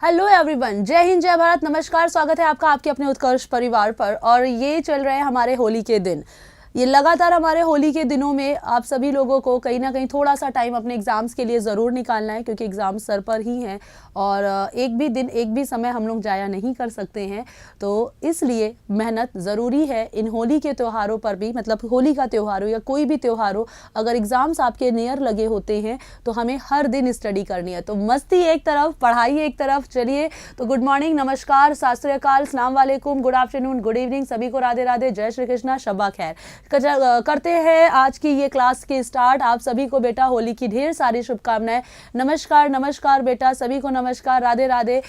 Hello everyone, जय हिंद जय भारत, नमस्कार। स्वागत है आपका आपके अपने उत्कर्ष परिवार पर। और ये चल रहे हैं हमारे होली के दिन। ये लगातार हमारे होली के दिनों में आप सभी लोगों को कहीं ना कहीं थोड़ा सा टाइम अपने एग्ज़ाम्स के लिए ज़रूर निकालना है, क्योंकि एग्ज़ाम सर पर ही हैं और एक भी दिन एक भी समय हम लोग जाया नहीं कर सकते हैं। तो इसलिए मेहनत ज़रूरी है इन होली के त्योहारों पर भी। मतलब होली का त्यौहार हो या कोई भी त्यौहार हो, अगर एग्ज़ाम्स आपके नियर लगे होते हैं तो हमें हर दिन स्टडी करनी है। तो मस्ती एक तरफ, पढ़ाई एक तरफ। चलिए, तो गुड मॉर्निंग, नमस्कार, सत श्री अकाल, सलाम वालेकुम, गुड आफ्टरनून, गुड इवनिंग, सभी को राधे राधे, जय श्री कृष्णा, शब्बा खैर। करते हैं आज की ये क्लास की स्टार्ट। आप सभी को बेटा होली की ढेर सारी शुभकामनाएं। नमस्कार नमस्कार बेटा, सभी को नमस्कार, राधे राधे।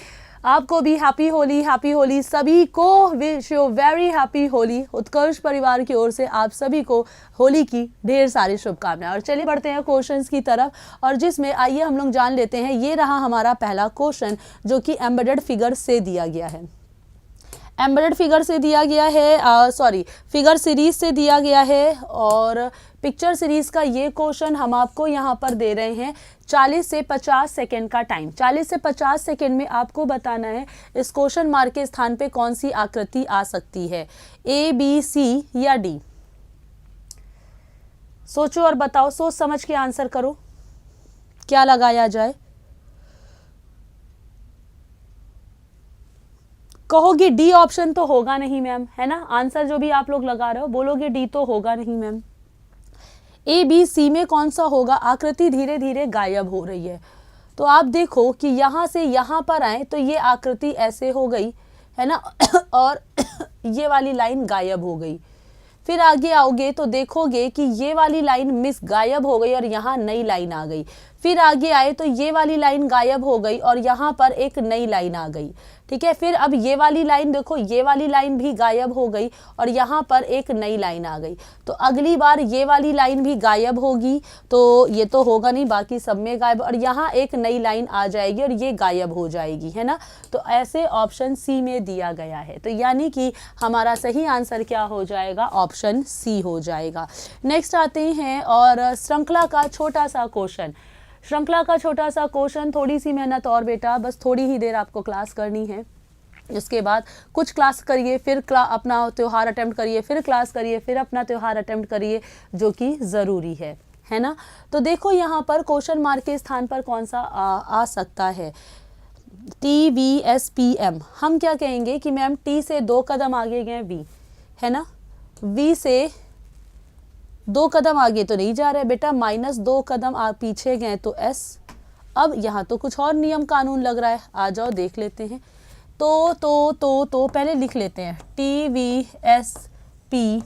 आपको भी हैप्पी होली, हैप्पी होली। सभी को wish you very happy Holi. Utkarsh परिवार की ओर से आप सभी को होली की ढेर सारी शुभकामनाएं। और चलिए बढ़ते हैं क्वेश्चंस की तरफ, और जिसमें आइए हम लोग जान लेते हैं। ये रहा हमारा पहला क्वेश्चन, जो कि एम्बेडेड फिगर से दिया गया है। एम्बेडेड फिगर से दिया गया है, फिगर सीरीज से दिया गया है। और पिक्चर सीरीज का ये क्वेश्चन हम आपको यहाँ पर दे रहे हैं 40 से 50 सेकेंड का टाइम। 40 से 50 सेकेंड में आपको बताना है इस क्वेश्चन मार्क के स्थान पे कौन सी आकृति आ सकती है, ए, बी, सी या डी। सोचो और बताओ, सोच समझ के आंसर करो, क्या लगाया जाए। कहोगे डी ऑप्शन तो होगा नहीं मैम, है ना। आंसर जो भी आप लोग लगा रहे हो बोलोगे डी तो होगा नहीं मैम। ए, बी, सी में कौन सा होगा। आकृति धीरे धीरे गायब हो रही है। तो आप देखो कि यहाँ से यहाँ पर आए तो ये आकृति ऐसे हो गई, है ना और ये वाली लाइन गायब हो गई। फिर आगे आओगे तो देखोगे कि ये वाली लाइन मिस गायब हो गई और यहाँ नई लाइन आ गई। फिर आगे आए तो ये वाली लाइन गायब हो गई और यहाँ पर एक नई लाइन आ गई। ठीक है, फिर अब ये वाली लाइन देखो, ये वाली लाइन भी गायब हो गई और यहाँ पर एक नई लाइन आ गई। तो अगली बार ये वाली लाइन भी गायब होगी, तो ये तो होगा नहीं, बाकी सब में गायब, और यहाँ एक नई लाइन आ जाएगी और ये गायब हो जाएगी, है ना। तो ऐसे ऑप्शन सी में दिया गया है। तो यानी कि हमारा सही आंसर क्या हो जाएगा, ऑप्शन सी हो जाएगा। नेक्स्ट आते हैं और श्रृंखला का छोटा सा क्वेश्चन। श्रृंखला का छोटा सा क्वेश्चन, थोड़ी सी मेहनत और बेटा, बस थोड़ी ही देर आपको क्लास करनी है। उसके बाद कुछ क्लास करिए, फिर अपना त्यौहार अटेम्प्ट करिए, फिर क्लास करिए, फिर अपना त्यौहार अटेम्प्ट करिए, जो कि ज़रूरी है ना। तो देखो यहाँ पर क्वेश्चन मार्क के स्थान पर कौन सा आ सकता है। T, V, S, P, M. हम क्या कहेंगे कि मैम टी से 2 कदम आगे गए वी, है ना। वी से 2 कदम आगे तो नहीं जा रहे बेटा, -2 कदम पीछे गए तो एस। अब यहाँ तो कुछ और नियम कानून लग रहा है, आ जाओ देख लेते हैं। तो पहले लिख लेते हैं T, V, S, P,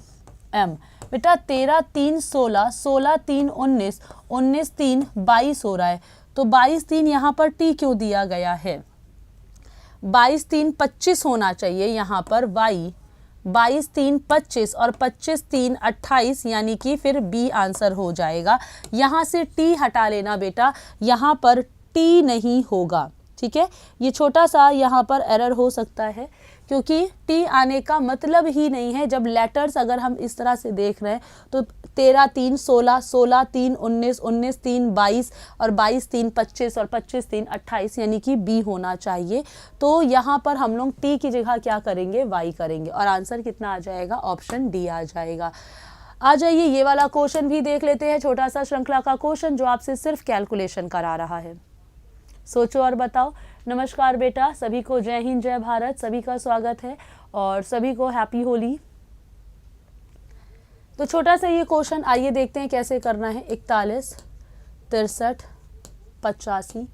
M. बेटा 13 3 16, 16 3 19, 19 3 22 हो रहा है। तो 22 3 यहाँ पर टी क्यों दिया गया है। 22 3 25 होना चाहिए यहाँ पर वाई। 22 3 25 और 25 3 28, यानी कि फिर बी आंसर हो जाएगा। यहाँ से टी हटा लेना बेटा, यहाँ पर टी नहीं होगा। ठीक है, ये छोटा सा यहाँ पर एरर हो सकता है, क्योंकि टी आने का मतलब ही नहीं है। जब लेटर्स अगर हम इस तरह से देख रहे हैं तो 13 3 16, 16 3 19, 19 3 22 और 22 3 25 और 25 3 28, यानी कि बी होना चाहिए। तो यहाँ पर हम लोग टी की जगह क्या करेंगे, वाई करेंगे, और आंसर कितना आ जाएगा, ऑप्शन डी आ जाएगा। आ जाइए ये वाला क्वेश्चन भी देख लेते हैं, छोटा सा श्रृंखला का क्वेश्चन जो आपसे सिर्फ कैलकुलेशन करा रहा है। सोचो और बताओ। नमस्कार बेटा, सभी को जय हिंद जय भारत, सभी का स्वागत है और सभी को हैप्पी होली। तो छोटा सा ये क्वेश्चन, आइए देखते हैं कैसे करना है। 41 63 85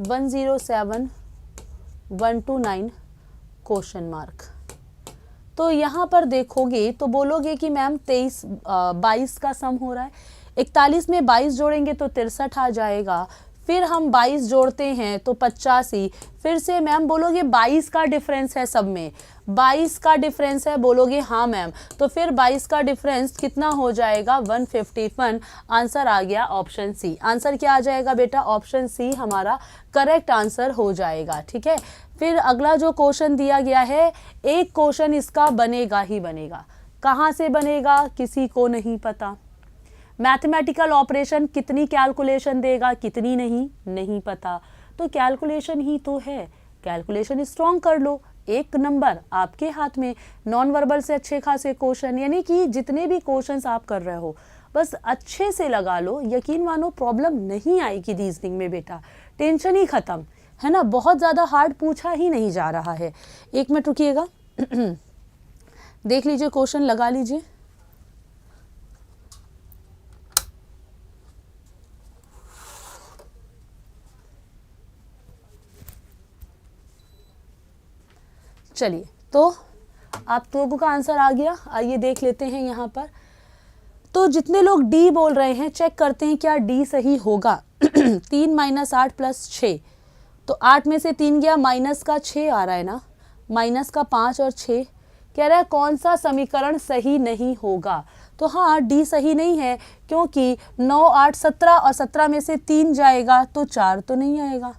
107 129 क्वेश्चन मार्क। तो यहाँ पर देखोगे तो बोलोगे कि मैम 22 का सम हो रहा है। 41 में 22 जोड़ेंगे तो 63 आ जाएगा। फिर हम 22 जोड़ते हैं तो 85। फिर से मैम बोलोगे 22 का डिफरेंस है सब में, 22 का डिफरेंस है, बोलोगे हाँ मैम। तो फिर 22 का डिफरेंस कितना हो जाएगा, 151। आंसर आ गया ऑप्शन सी। आंसर क्या आ जाएगा बेटा, ऑप्शन सी हमारा करेक्ट आंसर हो जाएगा। ठीक है, फिर अगला जो क्वेश्चन दिया गया है, एक क्वेश्चन इसका बनेगा ही बनेगा। कहाँ से बनेगा किसी को नहीं पता। मैथमेटिकल ऑपरेशन कितनी कैलकुलेशन देगा, कितनी नहीं पता। तो कैलकुलेशन ही तो है, कैलकुलेशन स्ट्रॉन्ग कर लो, 1 नंबर आपके हाथ में। नॉन वर्बल से अच्छे खासे क्वेश्चन, यानी कि जितने भी क्वेश्चंस आप कर रहे हो बस अच्छे से लगा लो, यकीन मानो प्रॉब्लम नहीं आएगी रीजनिंग में बेटा, टेंशन ही खत्म, है ना। बहुत ज़्यादा हार्ड पूछा ही नहीं जा रहा है। 1 मिनट रुकिएगा देख लीजिए क्वेश्चन, लगा लीजिए। चलिए, तो आप लोगों का आंसर आ गया, आइए देख लेते हैं यहाँ पर। तो जितने लोग डी बोल रहे हैं चेक करते हैं क्या डी सही होगा। 3 - 8 + 6, तो 8 में से 3 गया, माइनस का 6 आ रहा है ना, माइनस का 5 और 6, कह रहा है कौन सा समीकरण सही नहीं होगा। तो हाँ, डी सही नहीं है, क्योंकि 9, 8, 17 और 17 में से 3 जाएगा तो 4 तो नहीं आएगा।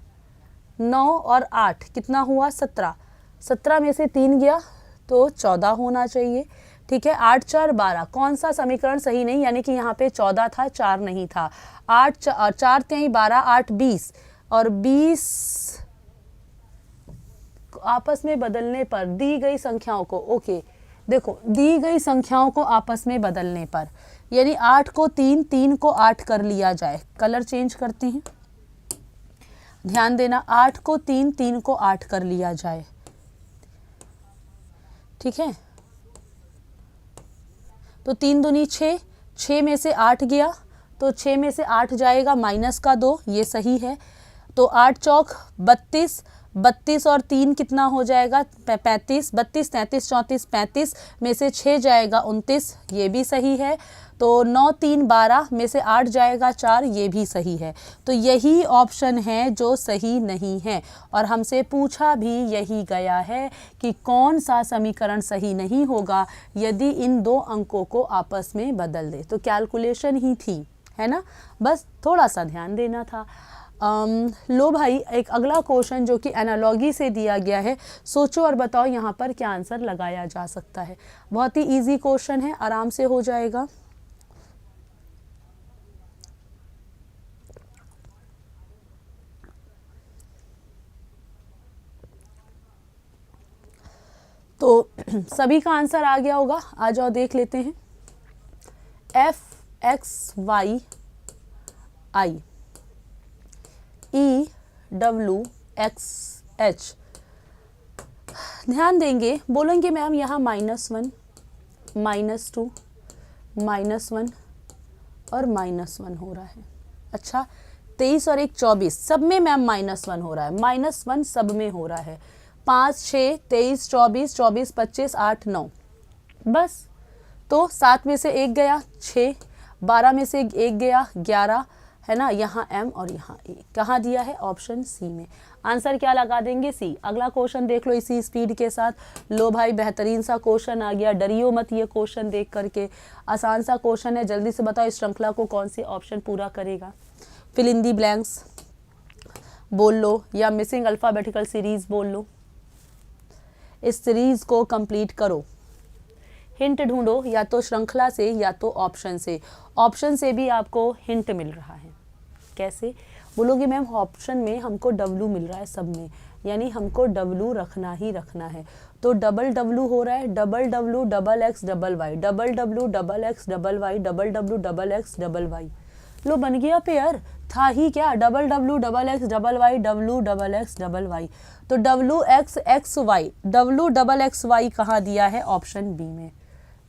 9 और 8 कितना हुआ, 17, 17 में से 3 गया तो 14 होना चाहिए। ठीक है, 8 × 4 = 12, कौन सा समीकरण सही नहीं, यानी कि यहाँ पे 14 था, 4 नहीं था। 8 4 4 3 12, 8 20, और 20 आपस में बदलने पर दी गई संख्याओं को, ओके देखो, दी गई संख्याओं को आपस में बदलने पर, यानी 8 को 3, 3 को 8 कर लिया जाए। कलर चेंज करते हैं, ध्यान देना, 8 को 3, 3 को 8 कर लिया जाए। ठीक है, तो 3 दूनी 6, 6 में से 8 गया तो 6 में से 8 जाएगा, माइनस का 2, ये सही है। तो 8 चौक 32, 32 और 3 कितना हो जाएगा, 35, 32 33 34, 35 में से 6 जाएगा 29, ये भी सही है। तो 9 3 12 में से 8 जाएगा 4, ये भी सही है। तो यही ऑप्शन है जो सही नहीं है, और हमसे पूछा भी यही गया है कि कौन सा समीकरण सही नहीं होगा यदि इन 2 अंकों को आपस में बदल दे। तो कैलकुलेशन ही थी, है ना, बस थोड़ा सा ध्यान देना था। लो भाई, एक अगला क्वेश्चन जो कि एनालॉजी से दिया गया है, सोचो और बताओ यहाँ पर क्या आंसर लगाया जा सकता है। बहुत ही इजी क्वेश्चन है, आराम से हो जाएगा। तो सभी का आंसर आ गया होगा, आ जाओ देख लेते हैं। F(x, y, I) E(w)(x, h) ध्यान देंगे, बोलेंगे मैम यहाँ -1, -2, -1 और -1 हो रहा है। अच्छा, 23 और 1 24, सब में मैम -1 हो रहा है, -1 सब में हो रहा है। 5 6 23 24, 24 25 8 9, बस। तो 7 में से 1 गया 6, 12 में से 1 गया 11, है ना, यहाँ M और यहाँ E, कहाँ दिया है, ऑप्शन सी में। आंसर क्या लगा देंगे, सी। अगला क्वेश्चन देख लो इसी स्पीड के साथ। लो भाई, बेहतरीन सा क्वेश्चन आ गया, डरियो मत ये क्वेश्चन देख करके, आसान सा क्वेश्चन है। जल्दी से बताओ इस श्रृंखला को कौन सी ऑप्शन पूरा करेगा। फिल इन दी ब्लैंक्स बोल लो, या मिसिंग अल्फ़ाबेटिकल सीरीज बोल लो। इस सीरीज को कंप्लीट करो। हिंट ढूंढो, या तो श्रृंखला से या तो ऑप्शन से। ऑप्शन से भी आपको हिंट मिल रहा है। कैसे बोलोगे मैम, ऑप्शन में हमको W मिल रहा है सब में, यानी हमको W रखना ही रखना है। तो डबल W हो रहा है, double W double X double Y, double W double X double Y, double W double X double Y। लो बन गया पेयर, था ही क्या, double W double X double Y, W double X double Y। तो W X X Y, W double X Y कहाँ दिया है, option B में।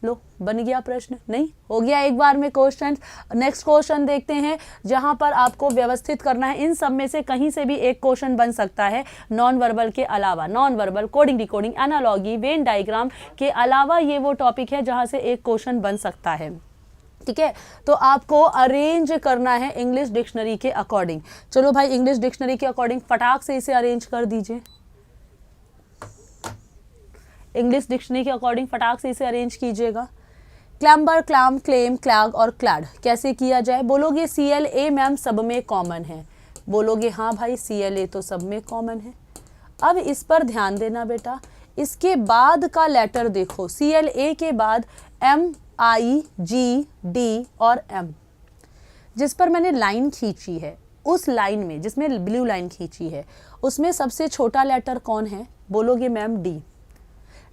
लो बन गया प्रश्न, नहीं हो गया एक बार में क्वेश्चन। नेक्स्ट क्वेश्चन देखते हैं, जहां पर आपको व्यवस्थित करना है। इन सब में से कहीं से भी एक क्वेश्चन बन सकता है, नॉन वर्बल के अलावा। Non verbal, coding, decoding, analogy, Venn diagram के अलावा ये वो टॉपिक है जहां से एक क्वेश्चन बन सकता है। ठीक है, तो आपको अरेंज करना है इंग्लिश डिक्शनरी के अकॉर्डिंग। चलो भाई, इंग्लिश डिक्शनरी के अकॉर्डिंग फटाक से इसे अरेंज कर दीजिए। इंग्लिश डिक्शनरी के अकॉर्डिंग फटाक से इसे अरेंज कीजिएगा। क्लैम्बर, क्लैम, क्लेम, क्लैग और क्लैड कैसे किया जाए। बोलोगे CLA मैम सब में कॉमन है, बोलोगे हाँ भाई CLA तो सब में कॉमन है। अब इस पर ध्यान देना बेटा, इसके बाद का लेटर देखो, CLA के बाद M, I, G, D और M, जिस पर मैंने लाइन खींची है उस लाइन में जिसमें ब्लू लाइन खींची है उसमें सबसे छोटा लेटर कौन है? बोलोगे मैम डी।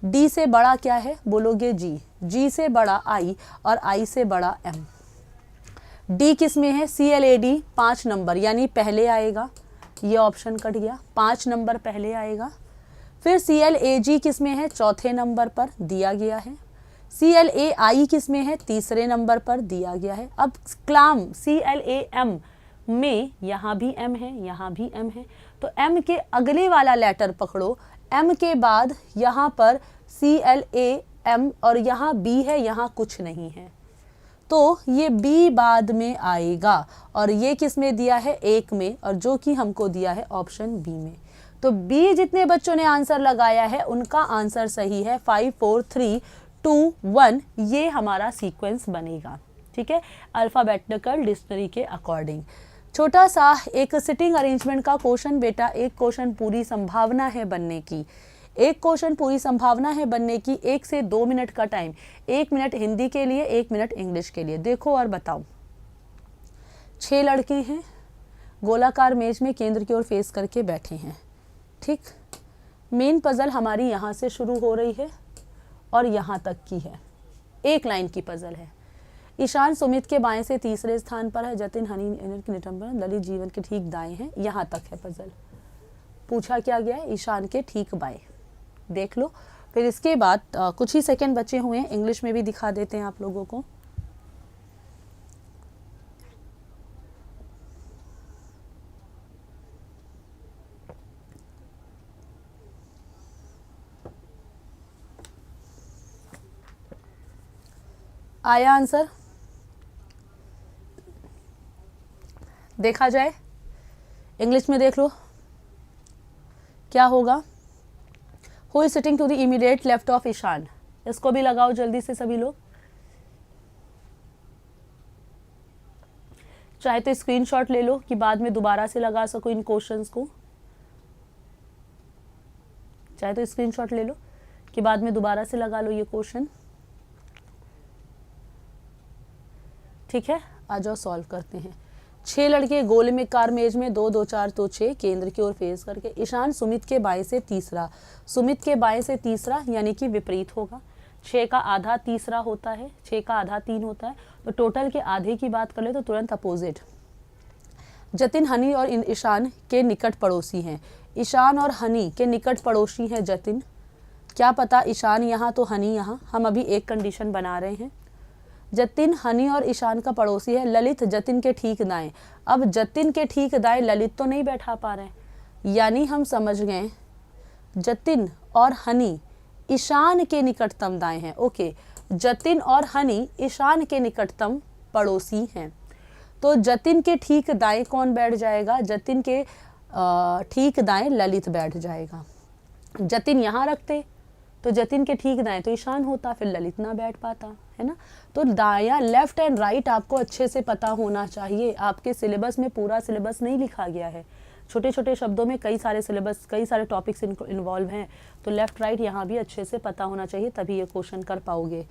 डी से बड़ा क्या है? बोलोगे जी। जी से बड़ा आई और आई से बड़ा एम। डी किस में है? CLAD 5 नंबर यानी पहले आएगा, ये ऑप्शन कट गया, 5 नंबर पहले आएगा। फिर CLAG किस में है? चौथे नंबर पर दिया गया है। CLAI किस में है? तीसरे नंबर पर दिया गया है। अब क्लाम CLAM में यहाँ भी M है, यहाँ भी M है, तो M के अगले वाला लेटर पकड़ो। M के बाद यहाँ पर CLAM और यहाँ B है, यहाँ कुछ नहीं है, तो ये B बाद में आएगा और ये किस में दिया है? 1 में, और जो कि हमको दिया है ऑप्शन B में। तो B जितने बच्चों ने आंसर लगाया है उनका आंसर सही है। 5 4 3 2 1 ये हमारा सीक्वेंस बनेगा। ठीक है, अल्फ़ाबेटिकल डिक्शनरी के अकॉर्डिंग। छोटा सा एक सिटिंग अरेंजमेंट का क्वेश्चन बेटा, एक क्वेश्चन पूरी संभावना है बनने की, एक क्वेश्चन पूरी संभावना है बनने की। 1 से 2 मिनट का टाइम, 1 मिनट हिंदी के लिए, 1 मिनट इंग्लिश के लिए। देखो और बताओ। 6 लड़के हैं, गोलाकार मेज में केंद्र की ओर फेस करके बैठे हैं। ठीक, मेन पजल हमारी यहाँ से शुरू हो रही है और यहाँ तक की है, एक लाइन की पजल है। ईशान सुमित के बाएं से तीसरे स्थान पर है, जतिन हनी के नितंबर ललित जीवन के ठीक दाएं हैं, यहाँ तक है पजल। पूछा क्या गया है? ईशान के ठीक बाएं। देख लो। फिर इसके बाद कुछ ही सेकंड बचे हुए हैं, इंग्लिश में भी दिखा देते हैं आप लोगों को। आया आंसर? देखा जाए, इंग्लिश में देख लो क्या होगा। Who is sitting to the immediate left of Ishaan, इसको भी लगाओ जल्दी से सभी लोग। चाहे तो स्क्रीनशॉट ले लो कि बाद में दोबारा से लगा सको इन क्वेश्चंस को, चाहे तो स्क्रीनशॉट ले लो कि बाद में दोबारा से लगा लो ये क्वेश्चन। ठीक है, आ जाओ सॉल्व करते हैं। 6 लड़के गोल में कार मेज में 2 2 4 तो 6 केंद्र की ओर फेस करके। ईशान सुमित के बाएं से तीसरा, सुमित के बाएं से तीसरा यानी कि विपरीत होगा। 6 का आधा तीसरा होता है, 6 का आधा 3 होता है, तो टोटल के आधे की बात कर ले तो तुरंत अपोजिट। जतिन हनी और ईशान के निकट पड़ोसी हैं। ईशान और हनी के निकट पड़ोसी हैं जतिन। क्या पता ईशान यहाँ तो हनी यहाँ, हम अभी एक कंडीशन बना रहे हैं। जतिन हनी और ईशान का पड़ोसी है। ललित जतिन के ठीक दाएं। अब जतिन के ठीक दाएं ललित तो नहीं बैठा पा रहे हैं, यानी हम समझ गए जतिन और हनी ईशान के निकटतम दाएं हैं। ओके, जतिन और हनी ईशान के निकटतम पड़ोसी हैं, तो जतिन के ठीक दाएं कौन बैठ जाएगा? जतिन के ठीक दाएं ललित बैठ जाएगा। जतिन यहाँ रखते तो जतिन के ठीक दाएं तो ईशान होता, फिर ललित ना बैठ पाता, है ना। तो दायां, लेफ्ट एंड राइट आपको अच्छे से पता होना चाहिए। आपके सिलेबस में पूरा सिलेबस नहीं लिखा गया है, छोटे छोटे शब्दों में कई सारे सिलेबस, कई सारे टॉपिक्स इन्वॉल्व हैं, तो लेफ्ट राइट यहाँ भी अच्छे से पता होना चाहिए, तभी ये क्वेश्चन कर पाओगे।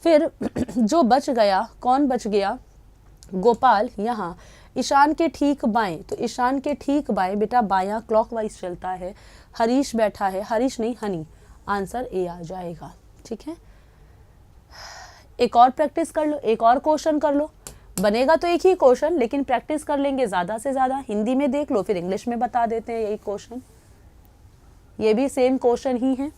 फिर जो बच गया, कौन बच गया? गोपाल यहाँ ईशान के ठीक बाएं, तो ईशान के ठीक बाएं बेटा बायां क्लॉकवाइज चलता है। हरीश बैठा है, हरीश नहीं हनी, आंसर ए आ जाएगा। ठीक है, एक और प्रैक्टिस कर लो, एक और क्वेश्चन कर लो, बनेगा तो एक ही क्वेश्चन लेकिन प्रैक्टिस कर लेंगे ज़्यादा से ज़्यादा। हिंदी में देख लो, फिर इंग्लिश में बता देते हैं यही क्वेश्चन, ये भी सेम क्वेश्चन ही है।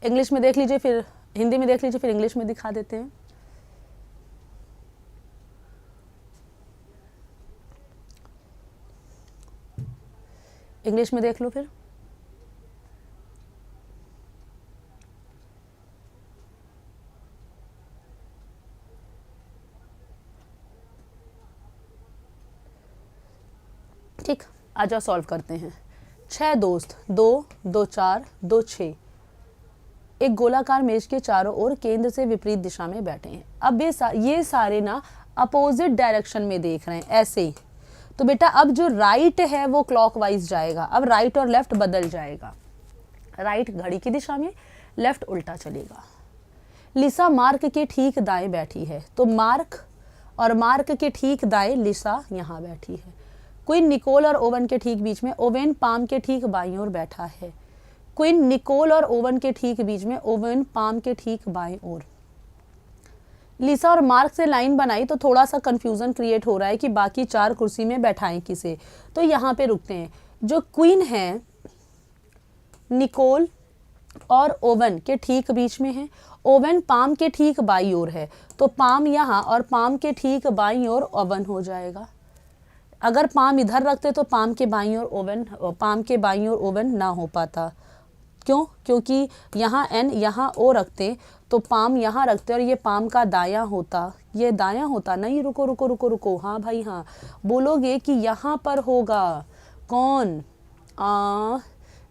इंग्लिश में देख लीजिए, फिर हिंदी में देख लीजिए, फिर इंग्लिश में दिखा देते हैं। इंग्लिश में देख लो फिर। ठीक, आ जाओ सॉल्व करते हैं। 6 दोस्त, 2 2 4 2 6 एक गोलाकार मेज के चारों ओर केंद्र से विपरीत दिशा में बैठे हैं। अब ये सारे ना अपोजिट डायरेक्शन में देख रहे हैं, ऐसे ही। तो बेटा अब जो राइट है वो क्लॉकवाइज जाएगा, अब राइट और लेफ्ट बदल जाएगा, राइट घड़ी की दिशा में, लेफ्ट उल्टा चलेगा। लिसा मार्क के ठीक दाएं बैठी है, तो मार्क और मार्क के ठीक दाएं लिसा यहाँ बैठी है। क्वीन निकोल और ओवन के ठीक बीच में, ओवेन पाम के ठीक बाईं ओर बैठा है। क्वीन निकोल और ओवन के ठीक बीच में, ओवन पाम के ठीक बाईं ओर। लिसा और मार्क से लाइन बनाई तो थोड़ा सा कंफ्यूजन क्रिएट हो रहा है कि बाकी 4 कुर्सी में बैठाएं किसे, तो यहाँ पे रुकते हैं। जो क्वीन है निकोल और ओवन के ठीक बीच में है, ओवन पाम के ठीक बाईं ओर है, तो पाम यहाँ और पाम के ठीक बाईं ओर ओवन हो जाएगा। अगर पाम इधर रखते तो पाम के बाईं ओर ओवन, पाम के बाईं ओर ओवन ना हो पाता। क्यों? क्योंकि यहाँ एन यहाँ ओ रखते तो पाम यहाँ रखते और ये पाम का दायां होता, ये दायां होता नहीं। रुको रुको रुको रुको, हाँ भाई हाँ, बोलोगे कि यहाँ पर होगा कौन,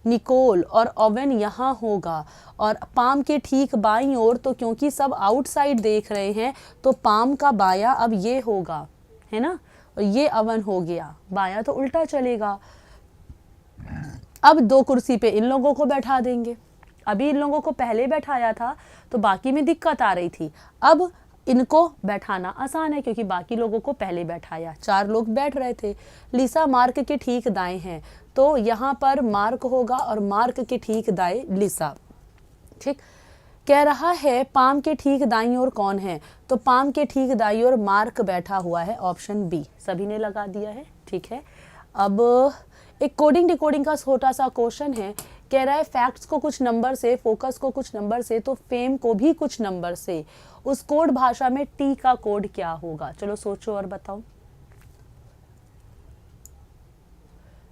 निकोल और ओवन यहाँ होगा और पाम के ठीक बाईं ओर, तो क्योंकि सब आउटसाइड देख रहे हैं तो पाम का बायां अब ये होगा, है ना, और ये ओवन हो गया, बायां तो उल्टा चलेगा। अब 2 कुर्सी पे इन लोगों को बैठा देंगे। अभी इन लोगों को पहले बैठाया था तो बाकी में दिक्कत आ रही थी, अब इनको बैठाना आसान है क्योंकि बाकी लोगों को पहले बैठाया, 4 लोग बैठ रहे थे। लिसा मार्क के ठीक दाएं हैं, तो यहाँ पर मार्क होगा और मार्क के ठीक दाएं लिसा। ठीक, कह रहा है पाम के ठीक दाईं ओर कौन है, तो पाम के ठीक दाईं ओर मार्क बैठा हुआ है, ऑप्शन बी। सभी ने लगा दिया है, ठीक है। अब एक कोडिंग डिकोडिंग का छोटा सा क्वेश्चन है, कह रहा है फैक्ट्स को कुछ नंबर से, फोकस को कुछ नंबर से, तो फेम को भी कुछ नंबर से। उस कोड भाषा में टी का कोड क्या होगा? चलो सोचो और बताओ।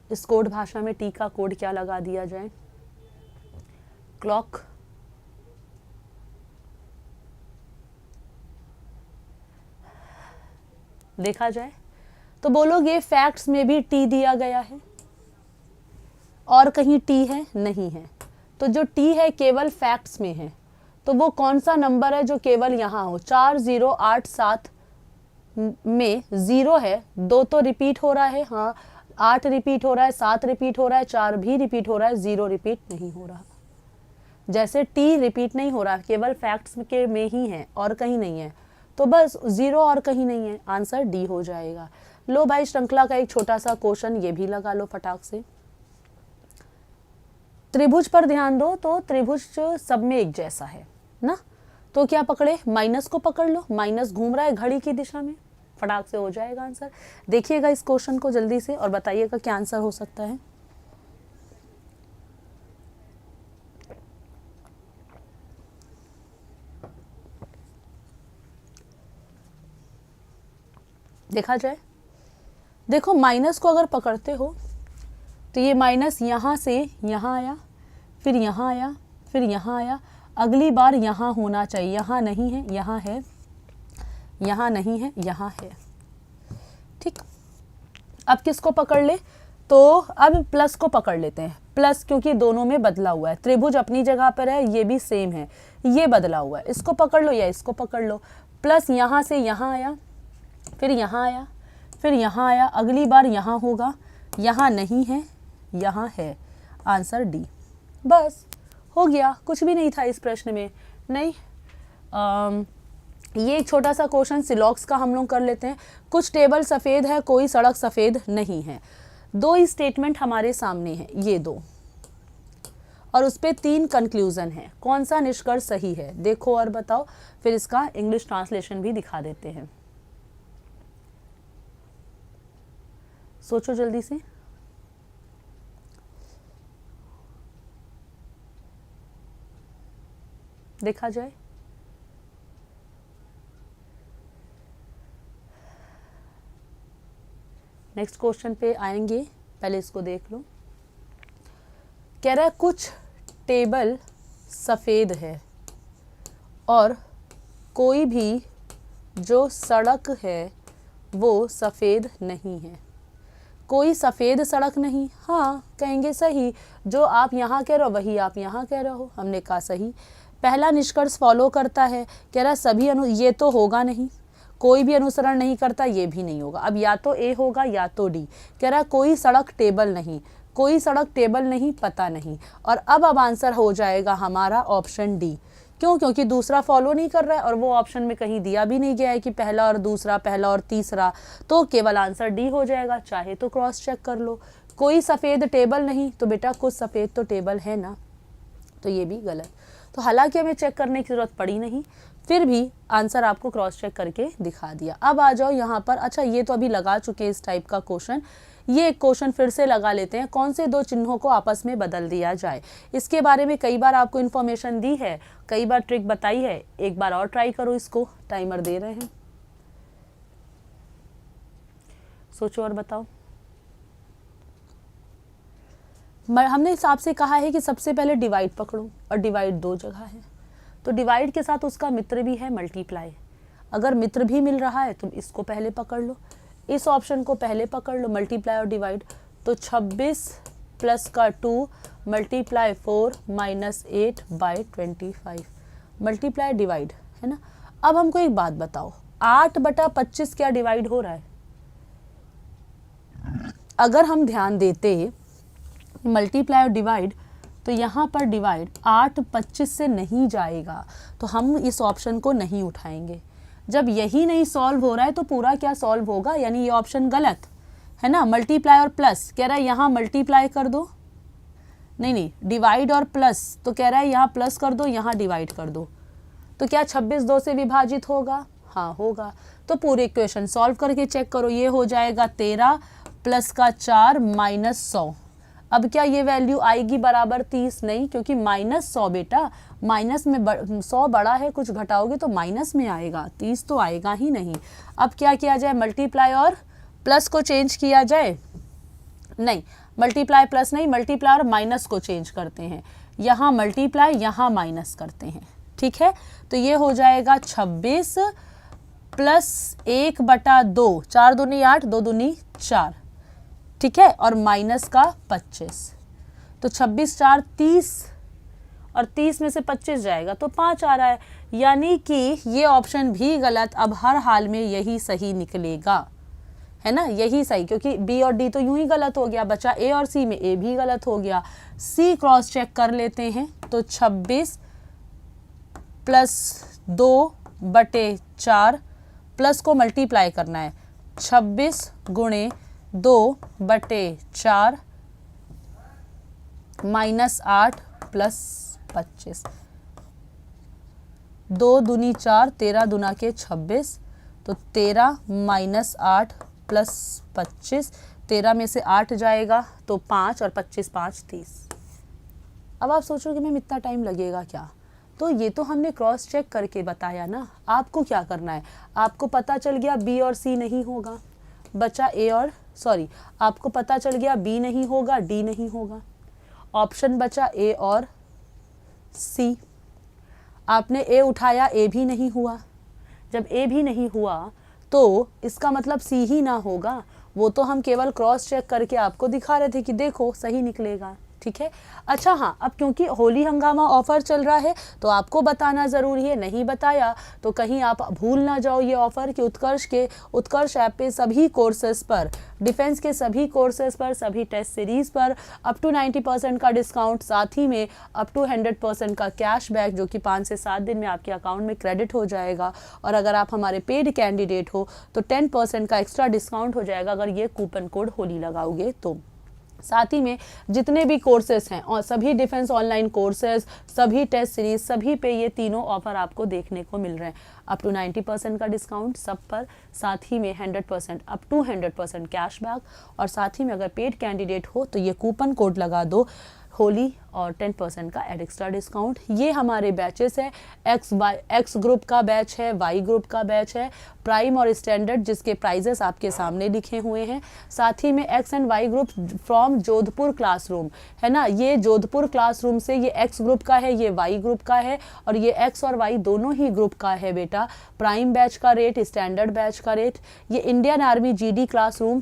इस कोड भाषा में टी का कोड क्या लगा दिया जाए? क्लॉक, देखा जाए तो बोलोगे फैक्ट्स में भी टी दिया गया है और कहीं टी है नहीं है, तो जो टी है केवल फैक्ट्स में है, तो वो कौन सा नंबर है जो केवल यहाँ हो? 4087 में 0 है, 2 तो रिपीट हो रहा है, हाँ 8 रिपीट हो रहा है, 7 रिपीट हो रहा है, 4 भी रिपीट हो रहा है, 0 रिपीट नहीं हो रहा। जैसे टी रिपीट नहीं हो रहा, केवल फैक्ट्स के में ही है और कहीं नहीं है, तो बस 0 और कहीं नहीं है, आंसर डी हो जाएगा। लो भाई, श्रृंखला का एक छोटा सा क्वेश्चन ये भी लगा लो फटाक से। त्रिभुज पर ध्यान दो, तो त्रिभुज सब में एक जैसा है ना, तो क्या पकड़े? माइनस को पकड़ लो, माइनस घूम रहा है घड़ी की दिशा में, फटाक से हो जाएगा आंसर। देखिएगा इस क्वेश्चन को जल्दी से और बताइएगा क्या आंसर हो सकता है। देखा जाए, देखो माइनस को अगर पकड़ते हो तो ये माइनस यहाँ से यहाँ आया, फिर यहाँ आया, फिर यहाँ आया, अगली बार यहाँ होना चाहिए, यहाँ नहीं है, यहाँ है, यहाँ नहीं है, यहाँ है। ठीक, अब किसको पकड़ ले? तो अब प्लस को पकड़ लेते हैं, प्लस क्योंकि दोनों में बदला हुआ है, त्रिभुज अपनी जगह पर है, ये भी सेम है, ये बदला हुआ है, इसको पकड़ लो या इसको पकड़ लो। प्लस यहाँ से यहाँ आया, फिर यहाँ आया, फिर यहाँ आया, अगली बार यहाँ होगा, यहाँ नहीं है, यहाँ है, आंसर डी। बस हो गया, कुछ भी नहीं था इस प्रश्न में। नहीं, ये एक छोटा सा क्वेश्चन सिलॉक्स का हम लोग कर लेते हैं। कुछ टेबल सफ़ेद है, कोई सड़क सफ़ेद नहीं है। 2 स्टेटमेंट हमारे सामने हैं, ये 2, और उस पर 3 कंक्लूजन है। कौन सा निष्कर्ष सही है देखो और बताओ, फिर इसका इंग्लिश ट्रांसलेशन भी दिखा देते हैं। सोचो जल्दी से। देखा जाए, नेक्स्ट क्वेश्चन पे आएंगे, पहले इसको देख लो। कह रहा है कुछ टेबल सफ़ेद है और कोई भी जो सड़क है वो सफ़ेद नहीं है। कोई सफ़ेद सड़क नहीं, हाँ कहेंगे सही, जो आप यहाँ कह रहे हो वही आप यहाँ कह रहे हो, हमने कहा सही। पहला निष्कर्ष फॉलो करता है, कह रहा सभी ये तो होगा नहीं, कोई भी अनुसरण नहीं करता, ये भी नहीं होगा। अब या तो ए होगा या तो डी। कह रहा है कोई सड़क टेबल नहीं, कोई सड़क टेबल नहीं, पता नहीं। और अब आंसर हो जाएगा हमारा ऑप्शन डी। क्यों? क्योंकि दूसरा फॉलो नहीं कर रहा है और वो ऑप्शन में कहीं दिया भी नहीं गया है कि पहला और दूसरा, पहला और तीसरा, तो केवल आंसर डी हो जाएगा। चाहे तो क्रॉस चेक कर लो। कोई सफ़ेद टेबल नहीं, तो बेटा कुछ सफ़ेद तो टेबल है ना, तो ये भी गलत। तो हालांकि हमें चेक करने की ज़रूरत पड़ी नहीं, फिर भी आंसर आपको क्रॉस चेक करके दिखा दिया। अब आ जाओ यहाँ पर। अच्छा, ये तो अभी लगा चुके हैं इस टाइप का क्वेश्चन। ये एक क्वेश्चन फिर से लगा लेते हैं। कौन से दो चिन्हों को आपस में बदल दिया जाए? इसके बारे में कई बार आपको इन्फॉर्मेशन दी है, कई बार ट्रिक बताई है। एक बार और ट्राई करो इसको। टाइमर दे रहे हैं, सोचो और बताओ। हमने हिसाब से कहा है कि सबसे पहले डिवाइड पकड़ो, और डिवाइड दो जगह है, तो डिवाइड के साथ उसका मित्र भी है मल्टीप्लाई। अगर मित्र भी मिल रहा है तो इसको पहले पकड़ लो, इस ऑप्शन को पहले पकड़ लो, मल्टीप्लाई और डिवाइड। तो 26 प्लस का 2 multiply 4 minus 8 by 25, multiply divide, है ना। अब हमको एक बात बताओ, 8/25 क्या डिवाइड हो रहा है? अगर हम ध्यान देते मल्टीप्लाई और डिवाइड, तो यहाँ पर डिवाइड 8/25 से नहीं जाएगा, तो हम इस ऑप्शन को नहीं उठाएंगे। जब यही नहीं सॉल्व हो रहा है तो पूरा क्या सॉल्व होगा? यानी ये ऑप्शन गलत है ना। मल्टीप्लाई और प्लस कह रहा है यहाँ मल्टीप्लाई कर दो, नहीं, डिवाइड और प्लस, तो कह रहा है यहाँ प्लस कर दो, यहाँ डिवाइड कर दो। तो क्या 26 2 से विभाजित होगा? हाँ होगा। तो पूरे इक्वेशन सॉल्व करके चेक करो। ये हो जाएगा 13 प्लस का 4 माइनस 100। अब क्या ये वैल्यू आएगी बराबर 30? नहीं, क्योंकि -100 बेटा, माइनस में 100 बड़ा है, कुछ घटाओगे तो माइनस में आएगा, 30 तो आएगा ही नहीं। अब क्या किया जाए? मल्टीप्लाई और प्लस को चेंज किया जाए? नहीं, मल्टीप्लाई प्लस नहीं, मल्टीप्लाई और माइनस को चेंज करते हैं। यहाँ मल्टीप्लाई, यहाँ माइनस करते हैं, ठीक है। तो ये हो जाएगा 26 प्लस 1/2, 4 दूनी 8, 2 दूनी 4, ठीक है, और माइनस का 25। तो 26 4 30, और 30 में से 25 जाएगा तो 5 आ रहा है। यानी कि ये ऑप्शन भी गलत। अब हर हाल में यही सही निकलेगा, है ना, यही सही, क्योंकि बी और डी तो यूं ही गलत हो गया, बचा ए और सी में ए भी गलत हो गया। सी क्रॉस चेक कर लेते हैं। तो 26 प्लस 2/4, प्लस को मल्टीप्लाई करना है, 26 गुणे 2/4 माइनस 8 प्लस 25, 2 दूनी 4, 13 दूना के 26, तो 13 माइनस 8 प्लस 25, 13 में से 8 जाएगा तो 5, और 25 5 30। अब आप सोचो कि मैम इतना टाइम लगेगा क्या? तो ये तो हमने क्रॉस चेक करके बताया ना। आपको क्या करना है? आपको पता चल गया बी और सी नहीं होगा, बचा ए और आपको पता चल गया बी नहीं होगा, डी नहीं होगा, ऑप्शन बचा ए और सी। आपने ए उठाया, ए भी नहीं हुआ। जब ए भी नहीं हुआ तो इसका मतलब सी ही ना होगा। वो तो हम केवल क्रॉस चेक करके आपको दिखा रहे थे कि देखो सही निकलेगा, ठीक है। अच्छा हाँ, अब क्योंकि होली हंगामा ऑफर चल रहा है तो आपको बताना ज़रूरी है, नहीं बताया तो कहीं आप भूल ना जाओ ये ऑफ़र कि उत्कर्ष ऐप पे सभी कोर्सेज पर, डिफेंस के सभी कोर्सेज पर, सभी टेस्ट सीरीज़ पर अप टू 90% का डिस्काउंट, साथ ही में अप टू 100% का कैशबैक जो कि 5 से 7 दिन में आपके अकाउंट में क्रेडिट हो जाएगा। और अगर आप हमारे पेड कैंडिडेट हो तो 10% का एक्स्ट्रा डिस्काउंट हो जाएगा अगर ये कूपन कोड होली लगाओगे तो। साथ ही में जितने भी कोर्सेज हैं और सभी डिफेंस ऑनलाइन कोर्सेज, सभी टेस्ट सीरीज, सभी पे ये तीनों ऑफर आपको देखने को मिल रहे हैं। अप टू 90% का डिस्काउंट सब पर, साथ ही में 100% अप टू 100% कैशबैक, और साथ ही में अगर पेड कैंडिडेट हो तो ये कूपन कोड लगा दो होली और 10% का एक्स्ट्रा डिस्काउंट। ये हमारे बैचेस है, एक्स ग्रुप का बैच है, वाई ग्रुप का बैच है, प्राइम और स्टैंडर्ड जिसके प्राइजेस आपके सामने लिखे हुए हैं। साथ ही में X and Y group from Jodhpur classroom, है ना, ये जोधपुर क्लासरूम से ये एक्स ग्रुप का है, ये वाई ग्रुप का है, और ये एक्स और वाई दोनों ही ग्रुप का है बेटा। प्राइम बैच का रेट, स्टैंडर्ड बैच का रेट, ये इंडियन आर्मी जीडी क्लासरूम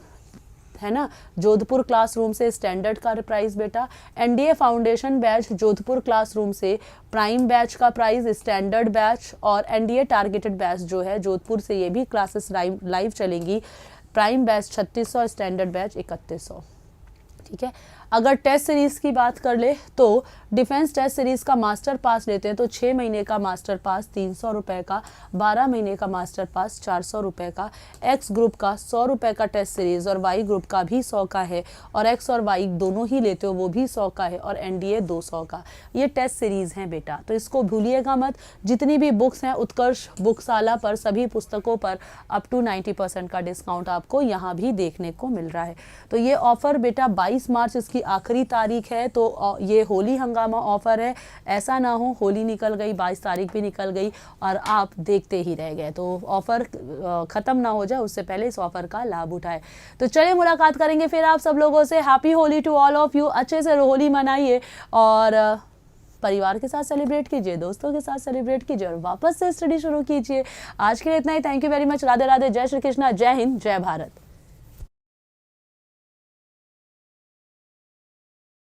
है ना, जोधपुर क्लासरूम से स्टैंडर्ड का प्राइस बेटा, NDA foundation batch Jodhpur classroom से प्राइम बैच का प्राइस, स्टैंडर्ड बैच और एनडीए टारगेटेड बैच जो है जोधपुर से, ये भी क्लासेस लाइव चलेंगी। Prime batch 3600, standard batch 3100। ठीक है। अगर टेस्ट सीरीज की बात कर ले तो डिफेंस टेस्ट सीरीज का मास्टर पास लेते हैं तो 6 महीने का मास्टर पास 300 रुपये का, 12 महीने का मास्टर पास 400 रुपये का, एक्स ग्रुप का 100 रुपये का टेस्ट सीरीज और वाई ग्रुप का भी 100 का है, और एक्स और वाई दोनों ही लेते हो वो भी 100 का है, और एनडीए 200 का। ये टेस्ट सीरीज हैं बेटा, तो इसको भूलिएगा मत। जितनी भी बुक्स हैं उत्कर्ष बुकशाला पर, सभी पुस्तकों पर अप टू 90% का डिस्काउंट आपको यहाँ भी देखने को मिल रहा है। तो ये ऑफर बेटा 22 मार्च इसकी आखिरी तारीख है, तो ये होली हंगामा ऑफर है। ऐसा ना हो होली निकल गई, 22 तारीख भी निकल गई और आप देखते ही रह गए, तो ऑफर खत्म ना हो जाए उससे पहले इस ऑफर का लाभ उठाए। तो चलिए मुलाकात करेंगे फिर आप सब लोगों से। Happy Holi to all of you. अच्छे से होली मनाइए और परिवार के साथ सेलिब्रेट कीजिए, दोस्तों के साथ सेलिब्रेट कीजिए और वापस से स्टडी शुरू कीजिए। आज के लिए इतना ही। Thank you very much. Radhe Radhe, जय श्री कृष्णा, जय हिंद, जय भारत।